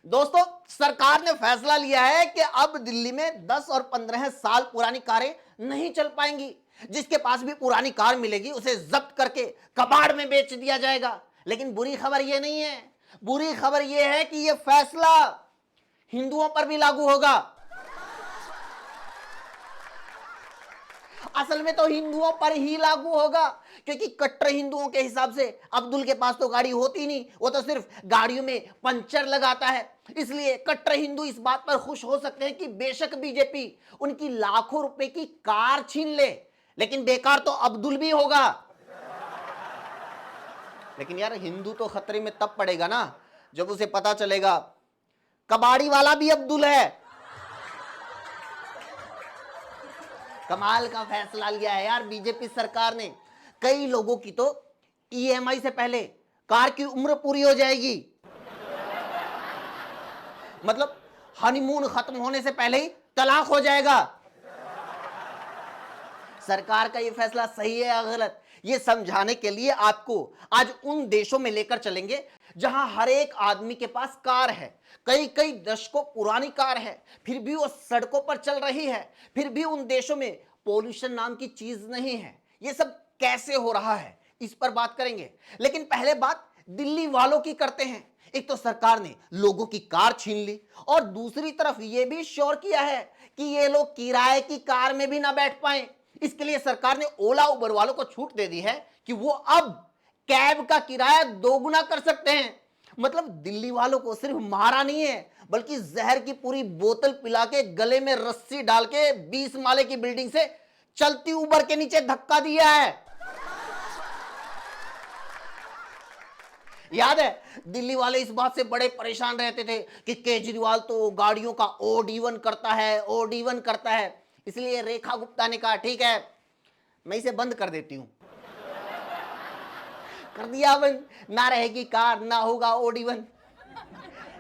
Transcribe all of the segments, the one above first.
दोस्तों, सरकार ने फैसला लिया है कि अब दिल्ली में 10 और 15 साल पुरानी कारें नहीं चल पाएंगी। जिसके पास भी पुरानी कार मिलेगी उसे जब्त करके कबाड़ में बेच दिया जाएगा। लेकिन बुरी खबर यह नहीं है, बुरी खबर यह है कि यह फैसला हिंदुओं पर भी लागू होगा। असल में तो हिंदुओं पर ही लागू होगा, क्योंकि कट्टर हिंदुओं के हिसाब से अब्दुल के पास तो गाड़ी होती नहीं, वो तो सिर्फ गाड़ियों में पंचर लगाता है। इसलिए कट्टर हिंदू इस बात पर खुश हो सकते हैं कि बेशक बीजेपी उनकी लाखों रुपए की कार छीन ले, लेकिन बेकार तो अब्दुल भी होगा। लेकिन यार, हिंदू तो खतरे में तब पड़ेगा ना जब उसे पता चलेगा कबाड़ी वाला भी अब्दुल है। कमाल का फैसला लिया है यार बीजेपी सरकार ने। कई लोगों की तो ईएमआई से पहले कार की उम्र पूरी हो जाएगी। मतलब हनीमून खत्म होने से पहले ही तलाक हो जाएगा। सरकार का यह फैसला सही है या गलत, यह समझाने के लिए आपको आज उन देशों में लेकर चलेंगे जहां हर एक आदमी के पास कार है, कई कई दशकों पुरानी कार है, फिर भी वो सड़कों पर चल रही है, फिर भी उन देशों में पोल्यूशन नाम की चीज नहीं है। ये सब कैसे हो रहा है, इस पर बात करेंगे। लेकिन पहले बात दिल्ली वालों की करते हैं। एक तो सरकार ने लोगों की कार छीन ली और दूसरी तरफ यह भी श्योर किया है कि ये लोग किराए की कार में भी ना बैठ पाए। इसके लिए सरकार ने ओला उबर वालों को छूट दे दी है कि वो अब कैब का किराया दोगुना कर सकते हैं। मतलब दिल्ली वालों को सिर्फ मारा नहीं है, बल्कि जहर की पूरी बोतल पिला के गले में रस्सी डाल के 20 माले की बिल्डिंग से चलती उबर के नीचे धक्का दिया है। याद है, दिल्ली वाले इस बात से बड़े परेशान रहते थे कि केजरीवाल तो गाड़ियों का ओड-इवन करता है, ओड-इवन करता है। इसलिए रेखा गुप्ता ने कहा ठीक है, मैं इसे बंद कर देती हूं। कर दिया बंद, ना रहेगी कार, ना होगा ओड-इवन।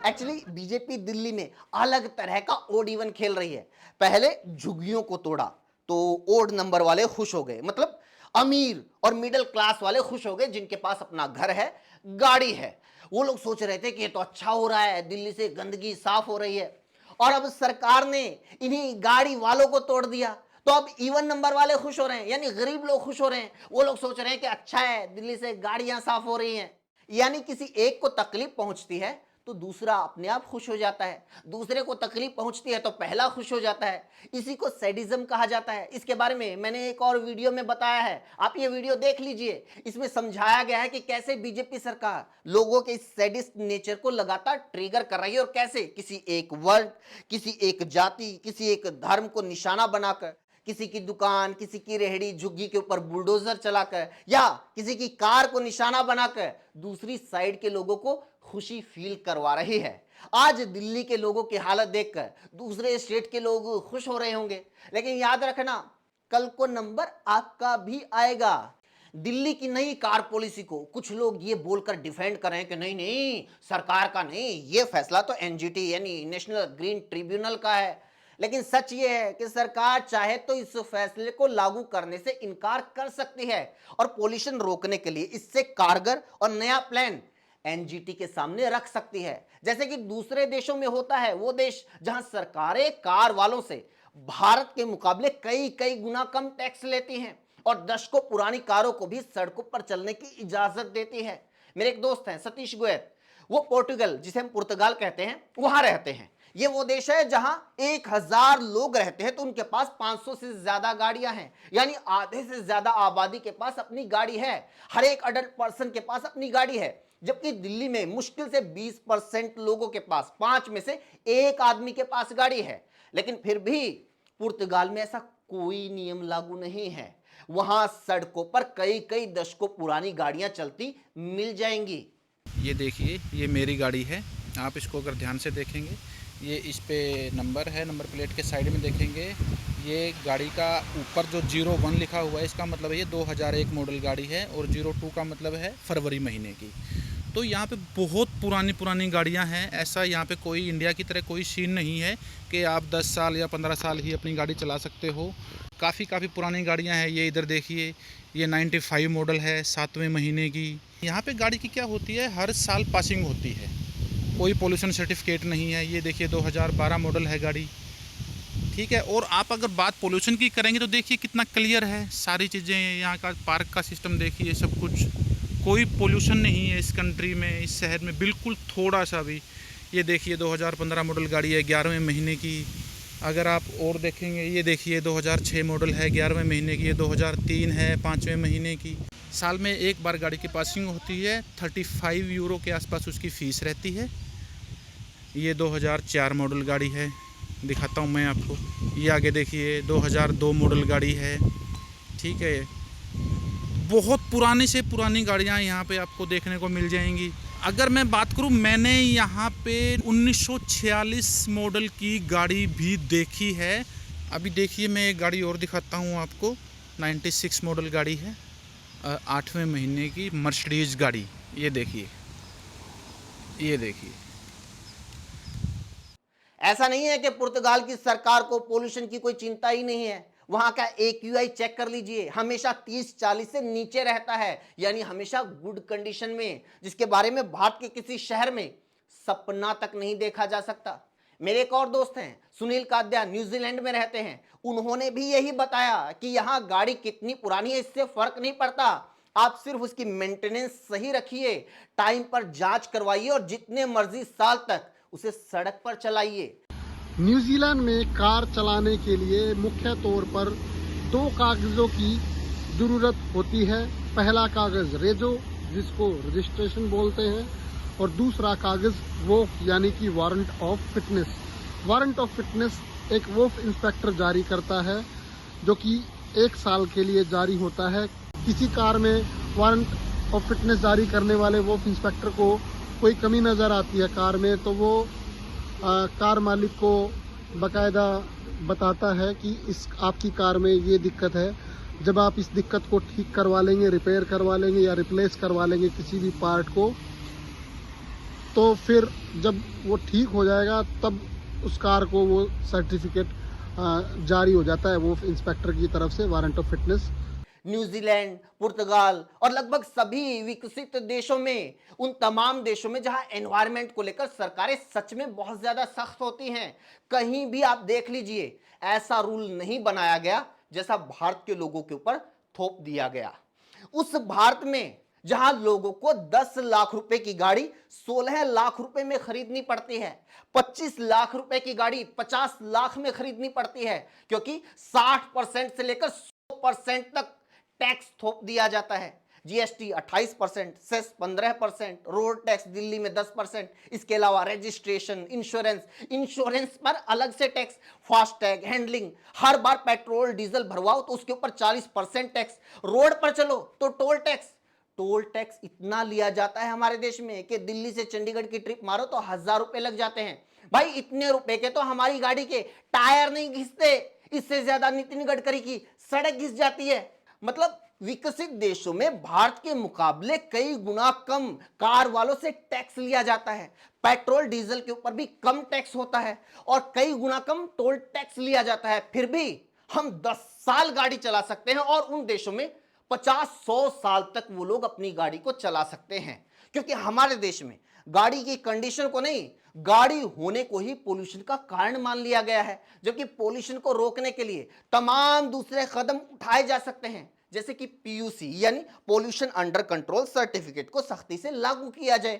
एक्चुअली बीजेपी दिल्ली में अलग तरह का ओड-इवन खेल रही है। पहले झुग्गियों को तोड़ा तो ओड नंबर वाले खुश हो गए, मतलब अमीर और मिडिल क्लास वाले खुश हो गए जिनके पास अपना घर है, गाड़ी है। वो लोग सोच रहे थे कि ये तो अच्छा हो रहा है, दिल्ली से गंदगी साफ हो रही है। और अब सरकार ने इन्हीं गाड़ी वालों को तोड़ दिया, तो अब इवन नंबर वाले खुश हो रहे हैं, यानी गरीब लोग खुश हो रहे हैं। वो लोग सोच रहे हैं कि अच्छा है, दिल्ली से गाड़ियां साफ हो रही हैं। यानी किसी एक को तकलीफ पहुंचती है तो दूसरा अपने आप खुश हो जाता है, दूसरे को तकलीफ पहुंचती है तो पहला खुश हो जाता है। इसी को सैडिज्म कहा जाता है। इसके बारे में मैंने एक और वीडियो में बताया है, आप ये वीडियो देख लीजिए। इसमें समझाया गया है कि कैसे बीजेपी सरकार लोगों के इस सैडिस्ट नेचर को लगातार ट्रिगर कर रही है और कैसे किसी एक वर्ग, किसी एक जाति, किसी एक धर्म को निशाना बनाकर किसी की दुकान, किसी की रेहड़ी झुग्गी के ऊपर बुलडोजर चलाकर या किसी की कार को निशाना बनाकर दूसरी साइड के लोगों को खुशी फील करवा रही है। आज दिल्ली के लोगों की हालत देखकर दूसरे स्टेट के लोग खुश हो रहे होंगे, लेकिन याद रखना कल को नंबर आपका भी आएगा। दिल्ली की नई कार पॉलिसी को कुछ लोग ये बोलकर डिफेंड कर रहे हैं कि नहीं नहीं, सरकार का नहीं, ये फैसला तो एनजीटी यानी नेशनल ग्रीन ट्रिब्यूनल का है। लेकिन सच ये है कि सरकार चाहे तो इस फैसले को लागू करने से इनकार कर सकती है और पॉल्यूशन रोकने के लिए इससे कारगर और नया प्लान एनजीटी के सामने रख सकती है। जैसे कि दूसरे देशों में होता है, वो देश जहां सरकारें कार वालों से भारत के मुकाबले कई कई गुना कम टैक्स लेती हैं और दशकों पुरानी कारों को भी सड़कों पर चलने की इजाजत देती है। मेरे एक दोस्त हैं सतीश गोयल, वो पोर्टुगल, जिसे हम पुर्तगाल कहते हैं, वहां रहते हैं। ये वो देश है जहां 1000 लोग रहते हैं तो उनके पास 500 से ज्यादा गाड़ियां हैं, यानी आधे से ज्यादा आबादी के पास अपनी गाड़ी है। हर एक अडल्ट पर्सन के पास अपनी गाड़ी है। जबकि दिल्ली में मुश्किल से 20% लोगों के पास, 5 में से 1 आदमी के पास गाड़ी है। लेकिन फिर भी पुर्तगाल में ऐसा कोई नियम लागू नहीं है। वहां सड़कों पर कई कई दशकों पुरानी गाड़ियां चलती मिल जाएंगी। ये देखिए, ये मेरी गाड़ी है। आप इसको अगर ध्यान से देखेंगे, ये इस पे नंबर है, नंबर प्लेट के साइड में देखेंगे ये गाड़ी का ऊपर जो 01 लिखा हुआ है, इसका मतलब है ये 2001 मॉडल गाड़ी है और 02 का मतलब है फरवरी महीने की। तो यहाँ पे बहुत पुरानी गाड़ियाँ हैं। ऐसा यहाँ पे कोई इंडिया की तरह कोई सीन नहीं है कि आप 10 साल या 15 साल ही अपनी गाड़ी चला सकते हो। काफ़ी पुरानी गाड़ियाँ हैं। ये इधर देखिए, ये 95 मॉडल है, 7वें महीने की। यहाँ पे गाड़ी की क्या होती है, हर साल पासिंग होती है। कोई पोल्यूशन सर्टिफिकेट नहीं है। ये देखिए 2012 मॉडल है गाड़ी, ठीक है। और आप अगर बात पोल्यूशन की करेंगे तो देखिए कितना क्लियर है सारी चीज़ें। यहाँ का पार्क का सिस्टम देखिए, सब कुछ, कोई पोल्यूशन नहीं है इस कंट्री में, इस शहर में, बिल्कुल थोड़ा सा भी। ये देखिए 2015 मॉडल गाड़ी है, 11वें महीने की। अगर आप और देखेंगे, ये देखिए 2006 मॉडल है, 11वें महीने की। ये 2003 है, 5वें महीने की। साल में एक बार गाड़ी की पासिंग होती है, 35 यूरो के आसपास उसकी फ़ीस रहती है। ये 2004 मॉडल गाड़ी है, दिखाता हूँ मैं आपको। ये आगे देखिए 2002 मॉडल गाड़ी है, ठीक है। बहुत पुरानी से पुरानी गाड़ियाँ यहाँ पे आपको देखने को मिल जाएंगी। अगर मैं बात करूँ, मैंने यहाँ पे 1946 मॉडल की गाड़ी भी देखी है। अभी देखिए मैं एक गाड़ी और दिखाता हूँ आपको, 96 मॉडल गाड़ी है, 8वें महीने की मर्सिडीज गाड़ी। ये देखिए, ये देखिए। ऐसा नहीं है कि पुर्तगाल की सरकार को पोल्यूशन की कोई चिंता ही नहीं है। वहां का AQI चेक कर लीजिए, हमेशा 30-40 से नीचे रहता है, यानी हमेशा गुड कंडीशन में, जिसके बारे में भारत के किसी शहर में सपना तक नहीं देखा जा सकता। मेरे एक और दोस्त हैं सुनील काद्या, न्यूजीलैंड में रहते हैं। उन्होंने भी यही बताया कि यहाँ गाड़ी कितनी पुरानी है इससे फर्क नहीं पड़ता, आप सिर्फ उसकी मेंटेनेंस सही रखिए, टाइम पर जांच करवाइए और जितने मर्जी साल तक उसे सड़क पर चलाइए। न्यूजीलैंड में कार चलाने के लिए मुख्य तौर पर 2 कागजों की ज़रूरत होती है। पहला कागज़ रेजो, जिसको रजिस्ट्रेशन बोलते हैं, और दूसरा कागज़ वोफ यानी कि warrant of fitness. Warrant of fitness एक वोफ इंस्पेक्टर जारी करता है, जो कि 1 साल के लिए जारी होता है। किसी कार में वारंट ऑफ फिटनेस जारी करने वाले वोफ इंस्पेक्टर को कोई कमी नज़र आती है कार में, तो वो कार मालिक को बाकायदा बताता है कि इस आपकी कार में ये दिक्कत है। जब आप इस दिक्कत को ठीक करवा लेंगे, रिपेयर करवा लेंगे या रिप्लेस करवा लेंगे किसी भी पार्ट को, तो फिर जब वो ठीक हो जाएगा तब उस कार को वो सर्टिफिकेट जारी हो जाता है वो इंस्पेक्टर की तरफ से, वारंट ऑफ फिटनेस। न्यूजीलैंड, पुर्तगाल और लगभग सभी विकसित देशों में, उन तमाम देशों में जहां एनवायरनमेंट को लेकर सरकारें सच में बहुत ज्यादा सख्त होती हैं, कहीं भी आप देख लीजिए ऐसा रूल नहीं बनाया गया जैसा भारत के लोगों के ऊपर थोप दिया गया। उस भारत में जहां लोगों को 10 लाख रुपए की गाड़ी 16 लाख रुपए में खरीदनी पड़ती है, 25 लाख रुपए की गाड़ी 50 लाख में खरीदनी पड़ती है, क्योंकि 60% से लेकर 100% तक टैक्स थोप दिया जाता है। GST 28%, cess 15%, road tax Delhi में 10%, इसके अलावा रजिस्ट्रेशन, इंश्योरेंस पर अलग से टैक्स, फास्टैग, हैंडलिंग, हर बार पेट्रोल डीजल भरवाओ तो उसके ऊपर 40% टैक्स, रोड पर चलो तो टोल टैक्स इतना लिया जाता है हमारे देश में कि दिल्ली से चंडीगढ़ की ट्रिप मारो तो 1000 रुपए लग जाते हैं। भाई इतने रुपए के तो हमारी गाड़ी के टायर नहीं घिसते, इससे ज्यादा नितिन गडकरी की सड़क घिस जाती है। मतलब विकसित देशों में भारत के मुकाबले कई गुना कम कार वालों से टैक्स लिया जाता है, पेट्रोल डीजल के ऊपर भी कम टैक्स होता है और कई गुना कम टोल टैक्स लिया जाता है। फिर भी हम 10 साल गाड़ी चला सकते हैं और उन देशों में 50-100 साल तक वो लोग अपनी गाड़ी को चला सकते हैं, क्योंकि हमारे देश में गाड़ी की कंडीशन को नहीं, गाड़ी होने को ही पोल्यूशन का कारण मान लिया गया है। जबकि पोल्यूशन को रोकने के लिए तमाम दूसरे कदम उठाए जा सकते हैं, जैसे कि PUC यानी पोल्यूशन अंडर कंट्रोल सर्टिफिकेट को सख्ती से लागू किया जाए।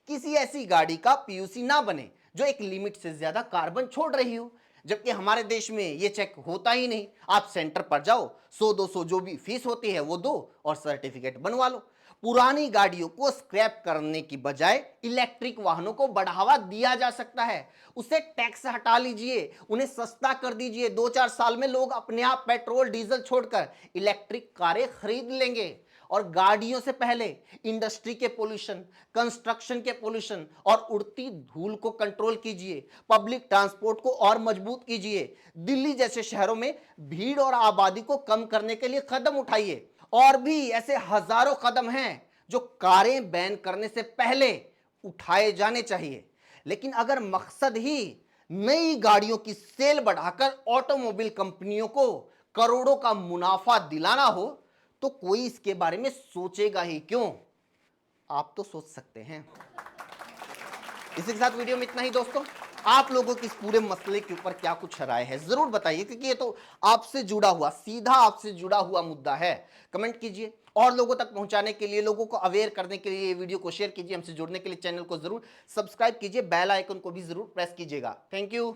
किसी ऐसी गाड़ी का PUC ना बने जो एक लिमिट से ज्यादा कार्बन छोड़ रही हो, जबकि हमारे देश में ये चेक होता ही नहीं। आप सेंटर पर जाओ, 100-200 जो भी फीस होती है वो दो और सर्टिफिकेट बनवा लो। पुरानी गाड़ियों को स्क्रैप करने की बजाय इलेक्ट्रिक वाहनों को बढ़ावा दिया जा सकता है। उसे टैक्स हटा लीजिए, उन्हें सस्ता कर दीजिए। 2-4 साल में लोग अपने आप पेट्रोल डीजल छोड़कर इलेक्ट्रिक कारें खरीद लेंगे। और गाड़ियों से पहले इंडस्ट्री के पोल्यूशन, कंस्ट्रक्शन के पोल्यूशन और उड़ती धूल को कंट्रोल कीजिए। पब्लिक ट्रांसपोर्ट को और मजबूत कीजिए। दिल्ली जैसे शहरों में भीड़ और आबादी को कम करने के लिए कदम उठाइए। और भी ऐसे हजारों कदम हैं जो कारें बैन करने से पहले उठाए जाने चाहिए। लेकिन अगर मकसद ही नई गाड़ियों की सेल बढ़ाकर ऑटोमोबाइल कंपनियों को करोड़ों का मुनाफा दिलाना हो, तो कोई इसके बारे में सोचेगा ही क्यों? आप तो सोच सकते हैं। इसी के साथ वीडियो में इतना ही दोस्तों। आप लोगों की इस पूरे मसले के ऊपर क्या कुछ राय है जरूर बताइए, क्योंकि ये तो आपसे जुड़ा हुआ, सीधा आपसे जुड़ा हुआ मुद्दा है। कमेंट कीजिए और लोगों तक पहुंचाने के लिए, लोगों को अवेयर करने के लिए ये वीडियो को शेयर कीजिए। हमसे जुड़ने के लिए चैनल को जरूर सब्सक्राइब कीजिए, बेल आइकन को भी जरूर प्रेस कीजिएगा। Thank you.